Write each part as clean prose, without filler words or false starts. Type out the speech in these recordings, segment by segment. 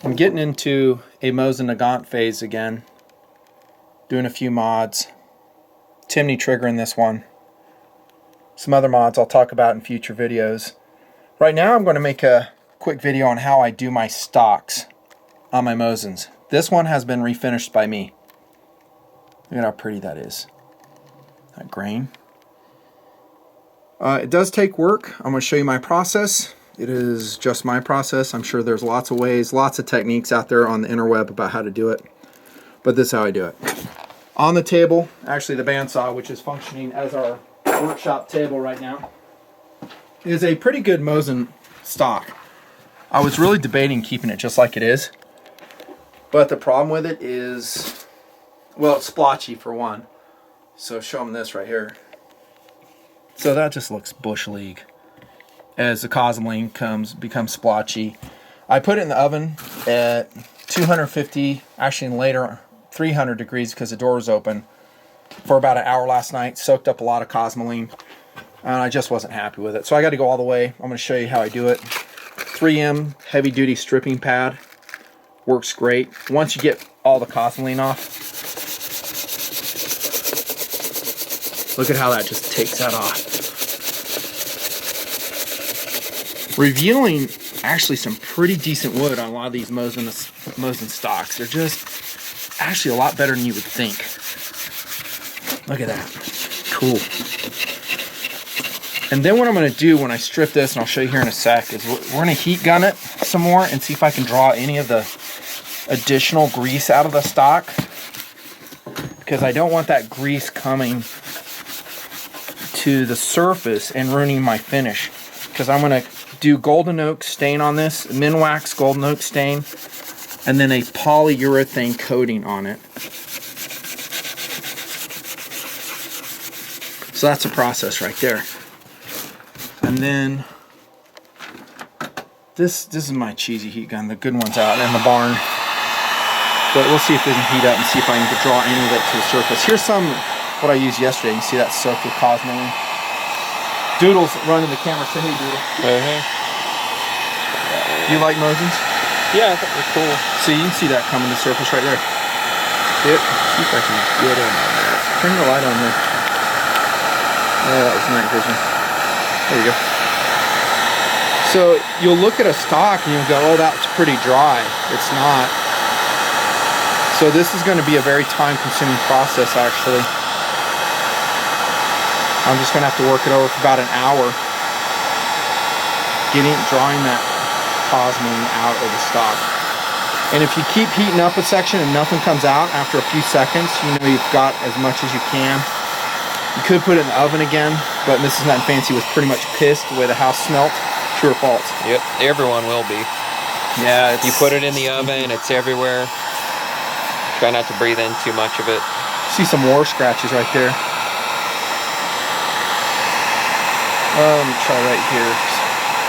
I'm getting into a Mosin Nagant phase again. Doing a few mods. Chimney trigger in this one. Some other mods I'll talk about in future videos. Right now I'm going to make a quick video on how I do my stocks on my Mosins. This one has been refinished by me. Look at how pretty that is. That grain. It does take work. I'm going to show you my process. It is just my process. I'm sure there's lots of ways, lots of techniques out there on the interweb about how to do it. But this is how I do it. On the table, actually the bandsaw, which is functioning as our workshop table right now, is a pretty good Mosin stock. I was really debating keeping it just like it is. But the problem with it is, well, it's splotchy for one. So show them this right here. So that just looks bush league. As the cosmoline becomes splotchy. I put it in the oven at 250, actually later 300 degrees because the door was open, for about an hour last night. Soaked up a lot of cosmoline, and I just wasn't happy with it. So I got to go all the way. I'm going to show you how I do it. 3M heavy duty stripping pad works great. Once you get all the cosmoline off, look at how that just takes that off. Revealing actually some pretty decent wood on a lot of these Mosin stocks. They're just actually a lot better than you would think. Look at that. Cool. And then what I'm going to do when I strip this, and I'll show you here in a sec, is we're going to heat gun it some more and see if I can draw any of the additional grease out of the stock, because I don't want that grease coming to the surface and ruining my finish. Because I'm going to do golden oak stain on this, Minnwax Golden Oak stain, and then a polyurethane coating on it. So that's a process right there. And then this is my cheesy heat gun. The good one's out in the barn. But we'll see if we can heat up and see if I can draw any of it to the surface. Here's some what I used yesterday. You can see that soaked with cosmoline. Doodle's running the camera. Say hey, Doodle. Hey. You like Mosins? Yeah, I think they're cool. See, you can see that coming to the surface right there. Yep. See if I can get in on that. Turn the light on there. Yeah, that was night vision. There you go. So you'll look at a stock and you'll go, oh, that's pretty dry. It's not. So this is going to be a very time-consuming process, actually. I'm just going to have to work it over for about an hour, drawing that cosmoline out of the stock. And if you keep heating up a section and nothing comes out after a few seconds, you know you've got as much as you can. You could put it in the oven again, but Mrs Nutnfancy was pretty much pissed the way the house smelt. True or false? Yep, everyone will be. Yeah, you put it in the oven, it's everywhere. Try not to breathe in too much of it. See some war scratches right there. Let me try right here.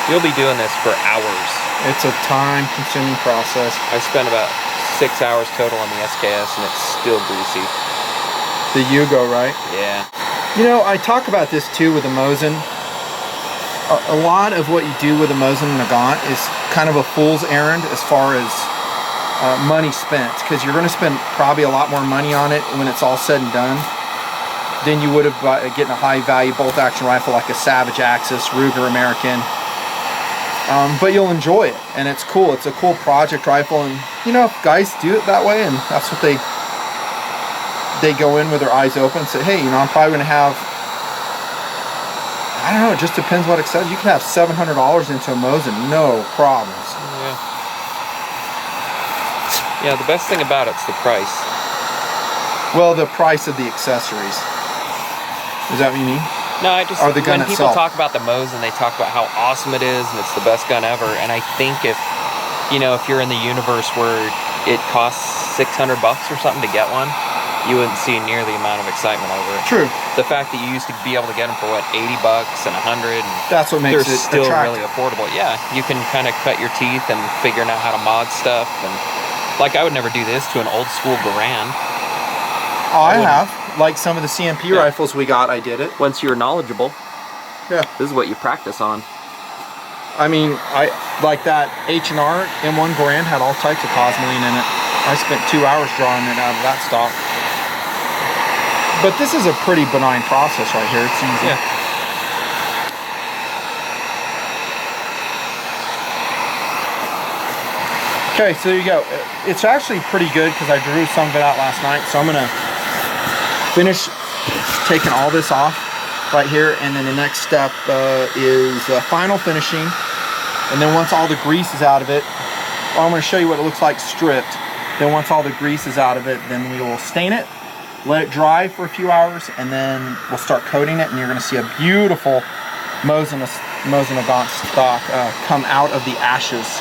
You'll be doing this for hours. It's a time-consuming process. I spent about 6 hours total on the SKS, and it's still greasy. The Yugo, right? Yeah. You know, I talk about this too with the Mosin. A lot of what you do with the Mosin Nagant is kind of a fool's errand as far as money spent, because you're going to spend probably a lot more money on it when it's all said and done than you would have getting a high-value bolt-action rifle like a Savage Axis, Ruger American. But you'll enjoy it, and it's cool. It's a cool project rifle, and you know, if guys do it that way, and that's what they go in with their eyes open and say, hey, you know, I'm probably going to have, I don't know, it just depends what excites. You can have $700 into a Mosin, no problems. Yeah, the best thing about it's the price. Well, the price of the accessories. Is that what you mean? No, I just, or the gun when people itself? talk about the Mosin, they talk about how awesome it is and it's the best gun ever. And I think if, you know, if you're in the universe where it costs $600 or something to get one, you wouldn't see near the amount of excitement over it. True. The fact that you used to be able to get them for what, $80 and $100, and that's what makes they're it still attractive. really affordable. Yeah, you can kind of cut your teeth and figuring out how to mod stuff. And like, I would never do this to an old school Garand. Oh, I have. Like some of the CMP rifles we got, I did it. Once you're knowledgeable, yeah, this is what you practice on. I mean, I like that H&R M1 Grand had all types of cosmoline in it. I spent 2 hours drawing it out of that stock. But this is a pretty benign process right here. It's easy. Yeah. Okay, so there you go. It's actually pretty good because I drew some of it out last night. So I'm gonna finish taking all this off right here, and then the next step is final finishing. And then once all the grease is out of it, I'm gonna show you what it looks like stripped. Then once all the grease is out of it, then we will stain it, let it dry for a few hours, and then we'll start coating it, and you're gonna see a beautiful Mosin Nagant stock come out of the ashes,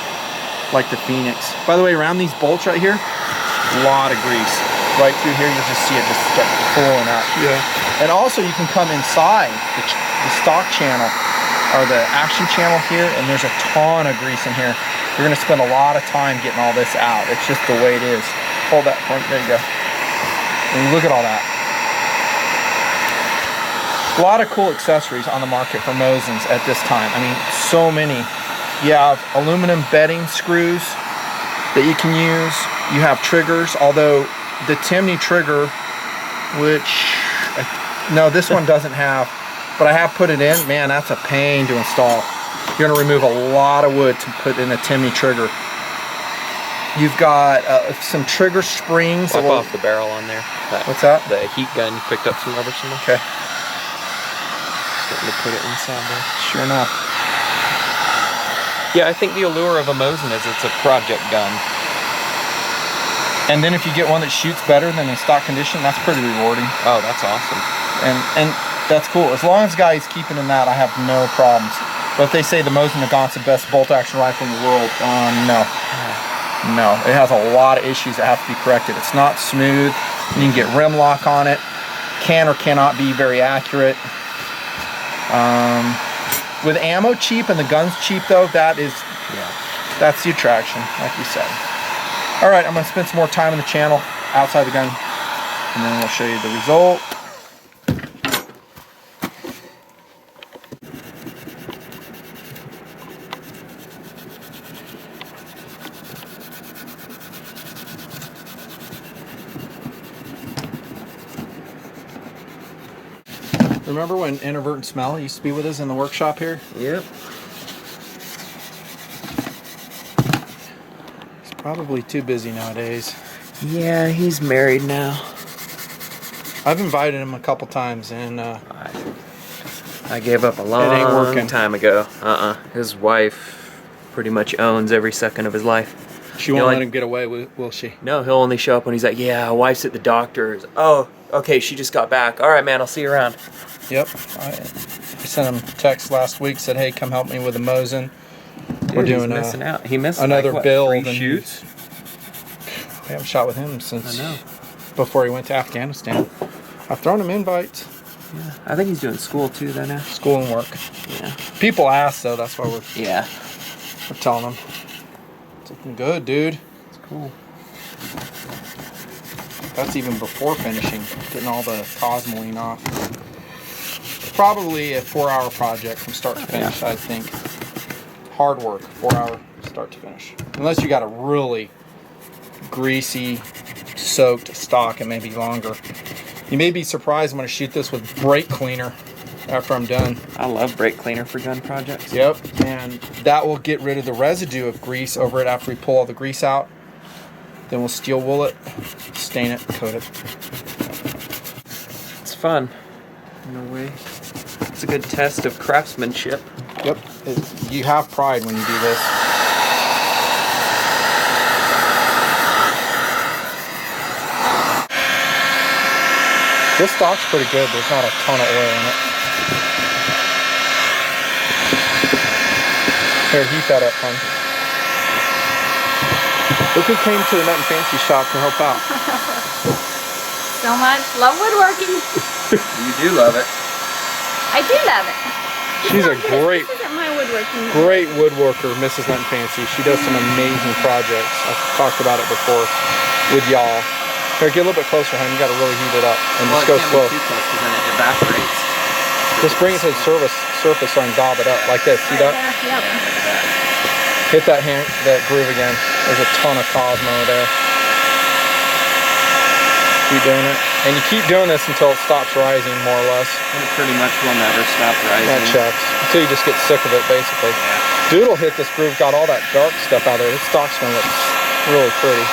like the phoenix. By the way, around these bolts right here, a lot of grease. Right through here, you'll just see it just start pulling up. Yeah. And also you can come inside the stock channel, or the action channel here, and there's a ton of grease in here. You're gonna spend a lot of time getting all this out. It's just the way it is. Hold that front, there you go. And look at all that. A lot of cool accessories on the market for Mosins at this time. I mean, so many. You have aluminum bedding screws that you can use. You have triggers, although the Timney trigger, which, no, this one doesn't have, but I have put it in. Man, that's a pain to install. You're gonna remove a lot of wood to put in a Timney trigger. You've got some trigger springs. Wipe off the barrel on there. What's that? The heat gun, you picked up some rubber somewhere. Okay. Starting to put it inside there. Sure enough. Yeah, I think the allure of a Mosin is it's a project gun. And then if you get one that shoots better than in stock condition, that's pretty rewarding. Oh, that's awesome. And that's cool. As long as the guy is keeping in that, I have no problems. But if they say the Mosin Nagant's the best bolt action rifle in the world, no. No, it has a lot of issues that have to be corrected. It's not smooth. You can get rim lock on it. Can or cannot be very accurate. With ammo cheap and the guns cheap though, that's the attraction, like you said. All right, I'm gonna spend some more time in the channel outside the gun, and then we'll show you the result. Remember when Inadvertent Smell used to be with us in the workshop here? Yep. He's probably too busy nowadays. Yeah, he's married now. I've invited him a couple times, and I gave up a long time ago. His wife pretty much owns every second of his life. She won't let him get away, will she? No, he'll only show up when he's like, yeah, wife's at the doctor's. Oh, okay, she just got back. All right, man, I'll see you around. Yep. I sent him a text last week, said, hey, come help me with a Mosin. We're doing missing out. He missed another like, what, build. 3 shoots? I haven't shot with him since before he went to Afghanistan. I've thrown him invites. Yeah, I think he's doing school too, though, now. School and work. Yeah. People ask, though. That's why we're telling them. It's looking good, dude. It's cool. That's even before finishing, getting all the cosmoline off. Probably a 4-hour project from start to finish, I think. Hard work, 4-hour start to finish. Unless you got a really greasy, soaked stock, it may be longer. You may be surprised when I shoot this with brake cleaner after I'm done. I love brake cleaner for gun projects. Yep, and that will get rid of the residue of grease over it after we pull all the grease out. Then we'll steel wool it, stain it, coat it. It's fun, in a way. It's a good test of craftsmanship. Yep, you have pride when you do this. This stock's pretty good. There's not a ton of oil in it. Here, heat that up, hon. Look who came to the Nutnfancy shop to help out. So much. Love woodworking. You do love it. I do love it. She's a great, This isn't my woodworking. great woodworker, Mrs Nutnfancy. She does some amazing projects. I've talked about it before with y'all. Here, get a little bit closer, hon. You got to really heat it up and just go slow. Too close because then it evaporates. Just bring it to the surface and daub it up like this. See that? Yep. Hit that groove again. There's a ton of Cosmo there. Keep doing it. And you keep doing this until it stops rising, more or less. And it pretty much will never stop rising. That checks. Until you just get sick of it, basically. Yeah. Doodle hit this groove, got all that dark stuff out there. This stock's gonna look really pretty.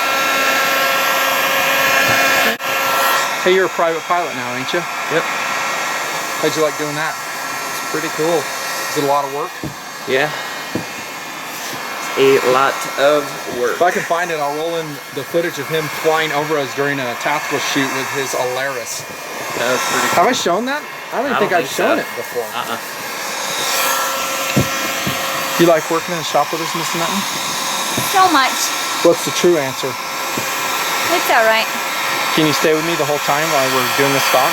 Hey, you're a private pilot now, ain't you? Yep. How'd you like doing that? It's pretty cool. Is it a lot of work? Yeah. It's a lot of work. If I can find it, I'll roll in the footage of him flying over us during a tactical shoot with his Alaris. That was pretty cool. Have I shown that? I don't even think I've shown it before. Do you like working in the shop with us, Mrs Nutton? So much. What's the true answer? It's all right. Can you stay with me the whole time while we're doing this stock?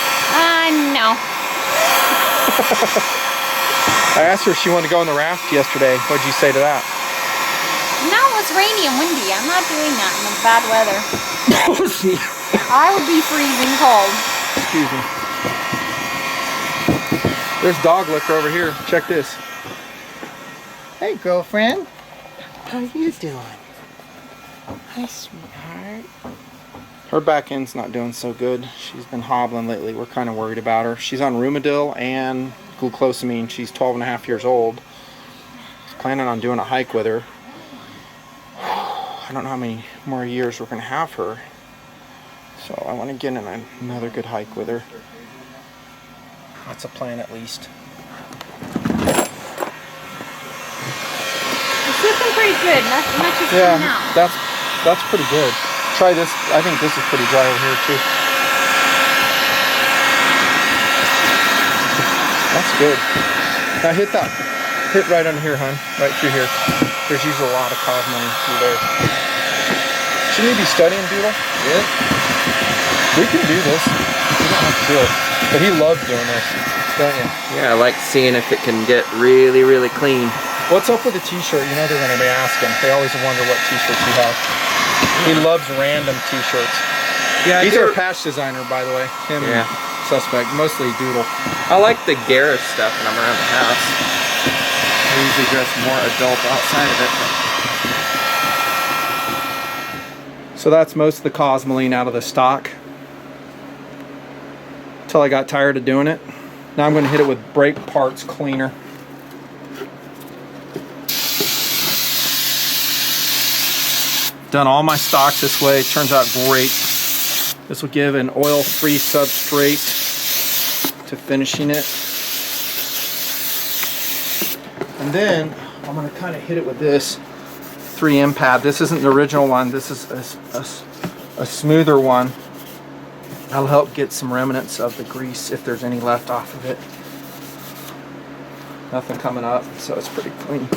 No. I asked her if she wanted to go on the raft yesterday. What'd you say to that? No, it's rainy and windy. I'm not doing that in the bad weather. I would be freezing cold. Excuse me. There's dog liquor over here. Check this. Hey, girlfriend. How you doing? Hi, sweetheart. Her back end's not doing so good. She's been hobbling lately. We're kind of worried about her. She's on Rumadil and glucosamine. She's 12 and a half years old. Planning on doing a hike with her. I don't know how many more years we're going to have her. So I want to get in another good hike with her. That's a plan at least. It's looking pretty good. Not much is Yeah, coming out. that's pretty good. Try this. I think this is pretty dry over here too. That's good. Now hit that. Hit right under here, hon. Right through here. There's usually a lot of cosmoline through there. Shouldn't you be studying, Doodle? Yeah. We can do this. We don't have to do it. But he loves doing this, don't you? Yeah, I like seeing if it can get really, really clean. What's up with the t-shirt? You know they're going to be asking. They always wonder what t-shirts you have. He loves random t-shirts. Yeah, He's our patch designer, by the way. Him and Suspect, mostly Doodle. I like the garish stuff when I'm around the house. I usually dress more adult outside of it. So that's most of the cosmoline out of the stock. Until I got tired of doing it. Now I'm going to hit it with brake parts cleaner. Done all my stocks this way. It turns out great. This will give an oil-free substrate to finishing it. And then I'm going to kind of hit it with this 3M pad. This isn't the original one. This is a smoother one. That'll help get some remnants of the grease if there's any left off of it. Nothing coming up, so it's pretty clean.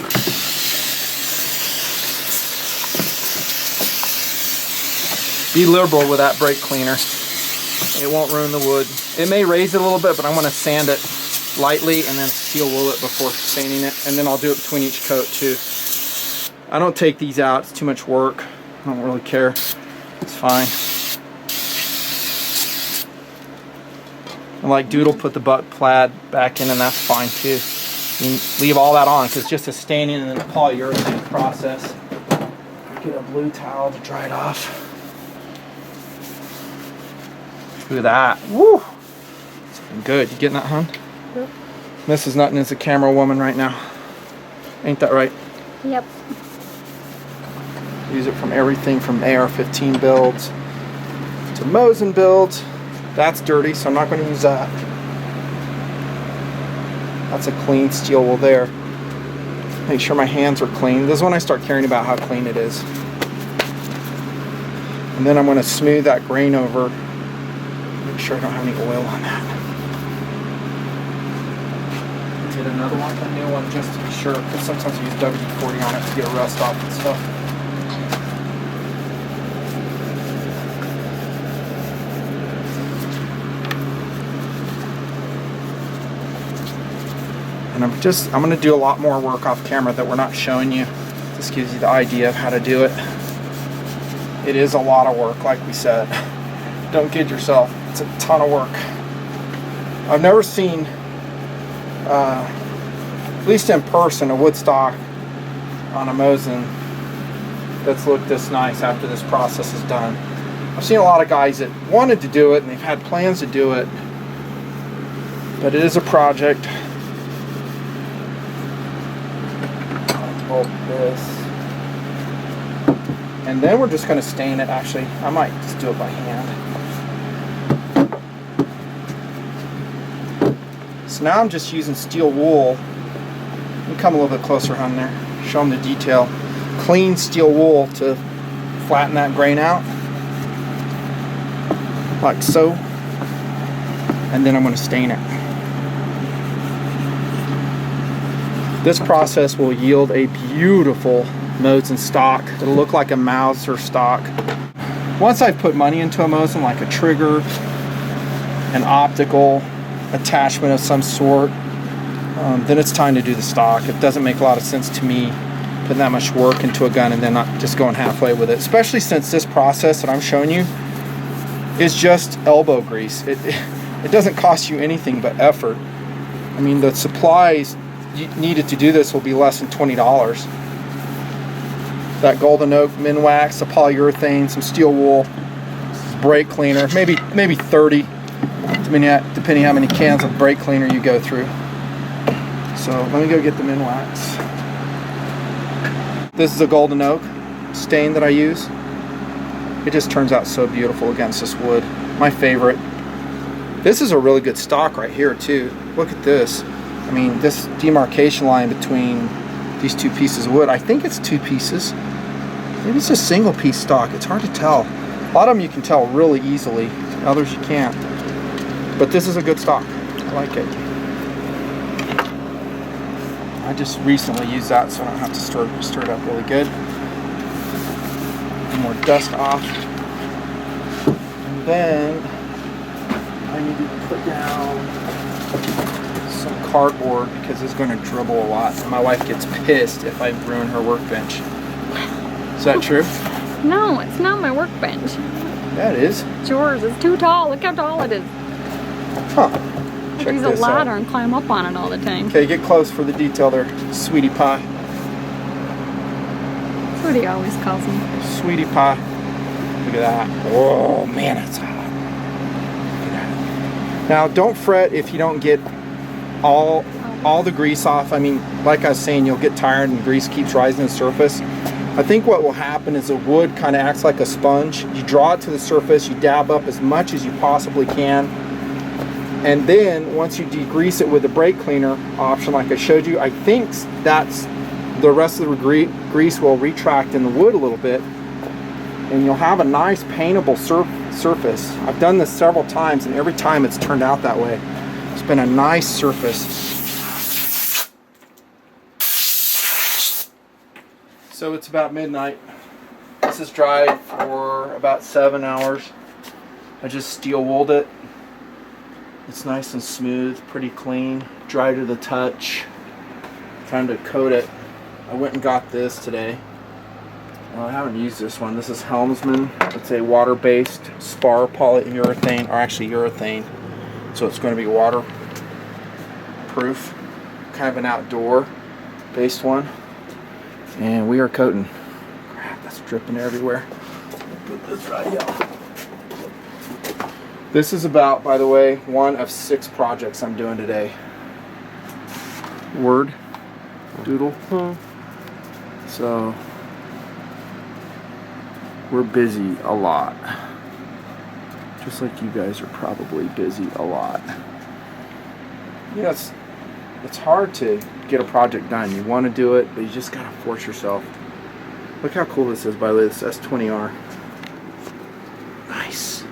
Be liberal with that brake cleaner. It won't ruin the wood. It may raise it a little bit, but I'm going to sand it lightly and then steel wool it before sanding it. And then I'll do it between each coat too. I don't take these out. It's too much work. I don't really care. It's fine. And like Doodle put the butt plaid back in, and that's fine too. You can leave all that on because it's just a staining and then a polyurethane process. Get a blue towel to dry it off. Look at that. Woo! It's looking good. You getting that, hon? Yep. Mrs. Nutton is a camera woman right now. Ain't that right? Yep. Use it from everything from AR-15 builds to Mosin builds. That's dirty, so I'm not going to use that. That's a clean steel wool there. Make sure my hands are clean. This is when I start caring about how clean it is. And then I'm going to smooth that grain over. Make sure I don't have any oil on that. Get another one, a new one, just to be sure, because sometimes I use WD-40 on it to get rust off and stuff. And I'm going to do a lot more work off camera that we're not showing you. This gives you the idea of how to do it. It is a lot of work, like we said. Don't kid yourself. It's a ton of work. I've never seen at least in person, a wood stock on a Mosin that's looked this nice after this process is done. I've seen a lot of guys that wanted to do it and they've had plans to do it, but it is a project. Bolt this, and then we're just going to stain it. Actually, I might just do it by hand. So now I'm just using steel wool. Let me come a little bit closer on there, show them the detail. Clean steel wool to flatten that grain out, like so, and then I'm going to stain it. This process will yield a beautiful Mosin stock. It'll look like a Mauser stock. Once I've put money into a Mosin, like a trigger, an optical attachment of some sort, then it's time to do the stock. It doesn't make a lot of sense to me putting that much work into a gun and then not just going halfway with it, especially since this process that I'm showing you is just elbow grease. It doesn't cost you anything but effort. I mean, the supplies needed to do this will be less than $20. That golden oak, Minnwax, the polyurethane, some steel wool, brake cleaner, maybe 30, depending how many cans of brake cleaner you go through. So let me go get the Minnwax. This is a golden oak stain that I use. It just turns out so beautiful against this wood. My favorite. This is a really good stock right here too. Look at this. I mean, this demarcation line between these two pieces of wood, I think it's two pieces. Maybe it's a single piece stock. It's hard to tell. A lot of them you can tell really easily. Others you can't. But this is a good stock. I like it. I just recently used that so I don't have to stir it up really good. More dust off. And then I need to put down some cardboard because it's going to dribble a lot. And my wife gets pissed if I ruin her workbench. Is that true? No, it's not my workbench. Yeah, it is. It's yours. It's too tall. Look how tall it is. Huh. I Check use a this ladder out. and climb up on it all the time. Okay, get close for the detail there, sweetie pie. That's what he always calls me. Sweetie pie. Look at that. Oh man, it's hot. Look at that. Now don't fret if you don't get all the grease off. I mean, like I was saying, you'll get tired and grease keeps rising to the surface. I think what will happen is the wood kind of acts like a sponge. You draw it to the surface, you dab up as much as you possibly can. And then once you degrease it with the brake cleaner option like I showed you, I think that's the rest of the grease will retract in the wood a little bit and you'll have a nice paintable surface. I've done this several times and every time it's turned out that way. It's been a nice surface. So it's about midnight. This is dried for about 7 hours. I just steel wooled it. It's nice and smooth, pretty clean, dry to the touch. Time to coat it. I went and got this today. Well, I haven't used this one. This is Helmsman. It's a water-based Spar polyurethane, or actually urethane. So it's going to be waterproof. Kind of an outdoor-based one. And we are coating. Crap, that's dripping everywhere. Put this right here. This is about, by the way, one of 6 projects I'm doing today. Word, doodle. So we're busy a lot. Just like you guys are probably busy a lot. You know, it's hard to get a project done. You want to do it, but you just gotta force yourself. Look how cool this is, by the way, this S20R. Nice.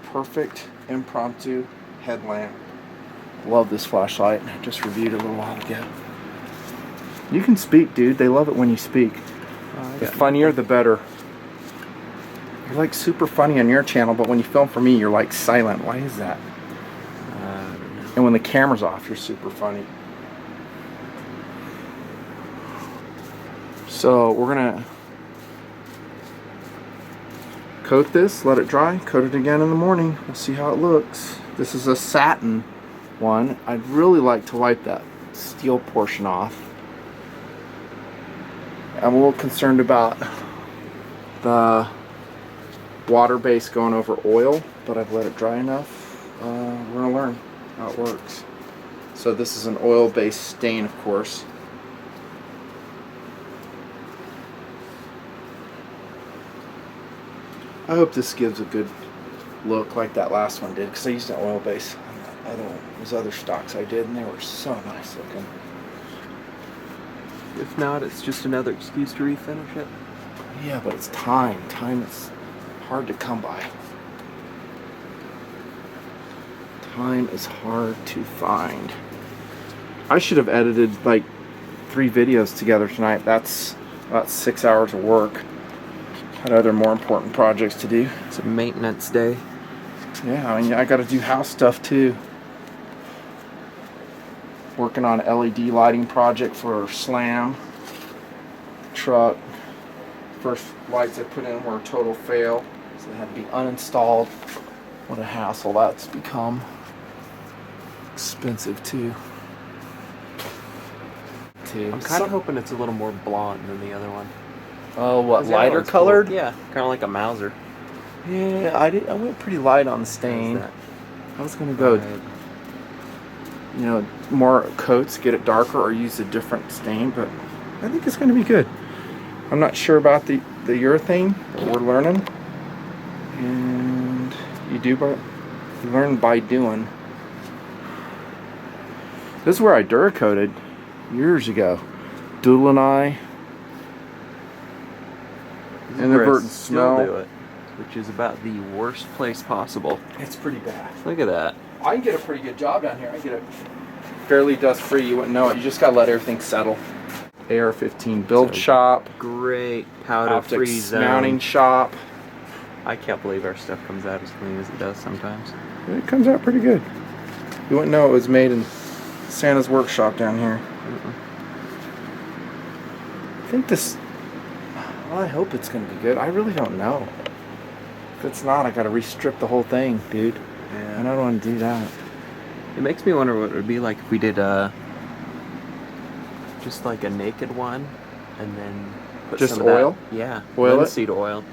Perfect impromptu headlamp. Love this flashlight. I just reviewed it a little while ago. You can speak, dude. They love it when you speak. The funnier, the better. You're like super funny on your channel, but when you film for me, you're like silent. Why is that? And when the camera's off, you're super funny. So we're gonna coat this, let it dry, coat it again in the morning. We'll see how it looks. This is a satin one. I'd really like to wipe that steel portion off. I'm a little concerned about the water base going over oil, but I've let it dry enough. We're gonna learn how it works. So this is an oil-based stain, of course. I hope this gives a good look like that last one did, because I used an oil base on those other stocks I did, and they were so nice looking. If not, it's just another excuse to refinish it. Yeah, but it's time. Time is hard to come by. Time is hard to find. I should have edited like 3 videos together tonight. That's about 6 hours of work. Had other more important projects to do. It's a maintenance day. Yeah, I mean, I got to do house stuff too. Working on an LED lighting project for Slam truck. First lights I put in were a total fail, so they had to be uninstalled. What a hassle that's become. Expensive too. I'm kind of hoping it's a little more blonde than the other one. Oh, what, The other lighter one's colored? cool. Yeah, kind of like a Mauser. Yeah, I went pretty light on the stain. I was gonna go, you know, more coats, get it darker, or use a different stain, but I think it's gonna be good. I'm not sure about the urethane, but we're learning. And you learn by doing. This is where I Duracoated years ago. Doodle and I. And the Burton smell. Do it, which is about the worst place possible. It's pretty bad. Look at that. I can get a pretty good job down here. I get it fairly dust free. You wouldn't know it. You just gotta let everything settle. AR-15 build shop. Great powder free Optics zone. mounting shop. I can't believe our stuff comes out as clean as it does sometimes. It comes out pretty good. You wouldn't know it was made in Santa's workshop down here. I think this. Well, I hope it's gonna be good. I really don't know. If it's not, I gotta restrip the whole thing, dude. Yeah. And I don't want to do that. It makes me wonder what it would be like if we did just like a naked one, and then put Just some of that- oil? Yeah, Oil it? linseed oil.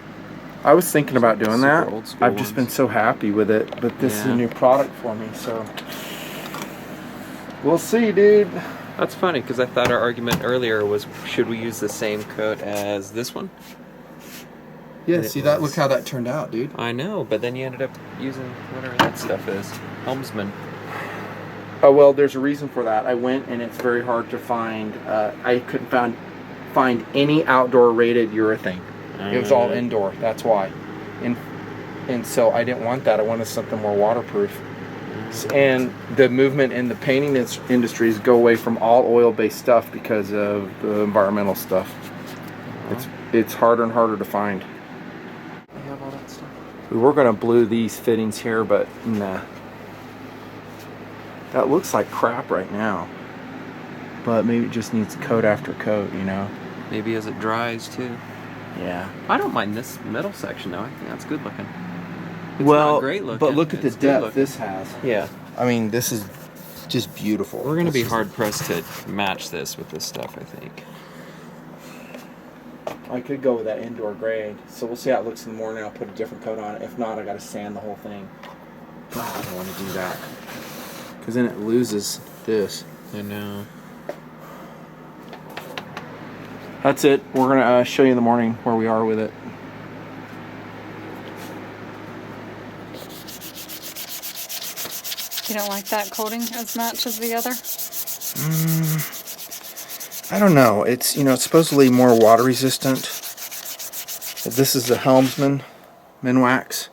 I was thinking about doing Super that. old school I've just been ones. so happy with it, but this is a Yeah. new product for me, so we'll see, dude. That's funny because I thought our argument earlier was, should we use the same coat as this one? Yeah, And it see that? was- Look how that turned out, dude. I know, but then you ended up using whatever that stuff is, Helmsman. Oh well, there's a reason for that. I went and it's very hard to find. I couldn't find any outdoor rated urethane. It was all indoor. That's why. And so I didn't want that. I wanted something more waterproof. And the movement in the painting industries go away from all oil-based stuff because of the environmental stuff. It's harder and harder to find. I have all that stuff. We were gonna blue these fittings here, but nah. That looks like crap right now. But maybe it just needs coat after coat, you know? Maybe as it dries too. Yeah. I don't mind this middle section though. I think that's good looking. It's Well, not great looking. but look at the it's good depth looking. this has. Yeah. I mean, this is just beautiful. We're gonna This be is- hard pressed to match this with this stuff, I think. I could go with that indoor grade. So we'll see how it looks in the morning. I'll put a different coat on it. If not, I gotta sand the whole thing. God, I don't want to do that. Because then it loses this. I know. That's it. We're gonna show you in the morning where we are with it. You don't like that coating as much as the other? I don't know. It's, you know, it's supposedly more water resistant. This is the Helmsman Minnwax.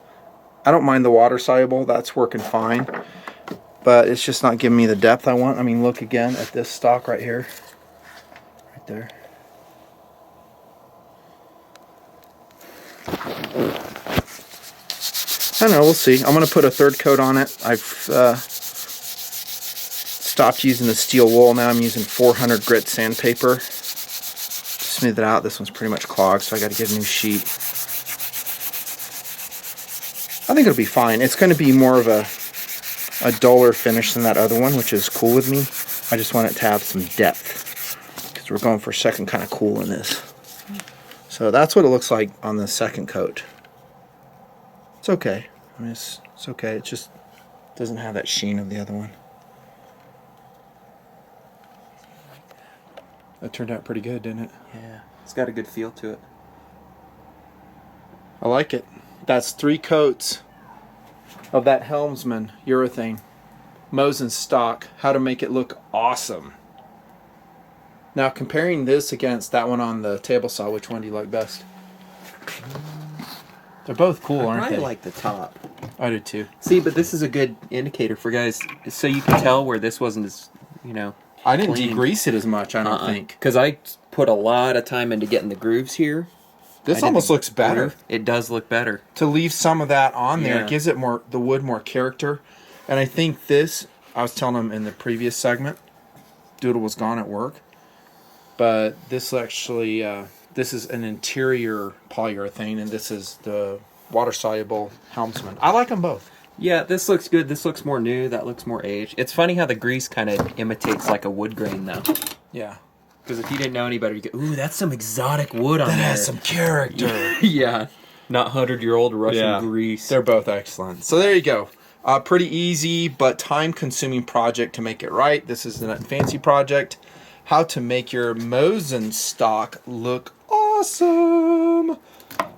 I don't mind the water soluble. That's working fine. But it's just not giving me the depth I want. I mean, look again at this stock right here. Right there. I don't know. We'll see. I'm going to put a third coat on it. I've stopped using the steel wool. Now I'm using 400 grit sandpaper to smooth it out. This one's pretty much clogged, so I got to get a new sheet. I think it'll be fine. It's going to be more of a a duller finish than that other one, which is cool with me. I just want it to have some depth because we're going for something kind of cool in this. So that's what it looks like on the second coat. It's okay. I mean, it's okay. It just doesn't have that sheen of the other one. That turned out pretty good, didn't it? Yeah, it's got a good feel to it. I like it. That's 3 coats of that Helmsman urethane. Mosin stock. How to make it look awesome. Now, comparing this against that one on the table saw, which one do you like best? They're both cool, aren't they? I like the top. I do too. See, but this is a good indicator for guys, so you can tell where this wasn't as, you know, I didn't clean. degrease it as much, I don't think. Because I put a lot of time into getting the grooves here. This almost looks better. It does look better. To leave some of that on there, Yeah. it gives it more, the wood more character. And I think this, I was telling them in the previous segment, Doodle was gone at work. But this actually, this is an interior polyurethane, and this is the water-soluble Helmsman. I like them both. Yeah, this looks good. This looks more new. That looks more aged. It's funny how the grease kind of imitates like a wood grain, though. Yeah. Because if you didn't know any better, you go, ooh, that's some exotic wood on there. That has some character. Yeah. Not 100-year-old Russian grease. They're both excellent. So there you go. Pretty easy but time-consuming project to make it right. This is the Nutnfancy project. How to make your Mosin stock look awesome.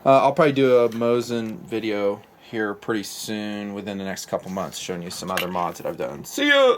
I'll probably do a Mosin video here pretty soon within the next couple months showing you some other mods that I've done. See ya!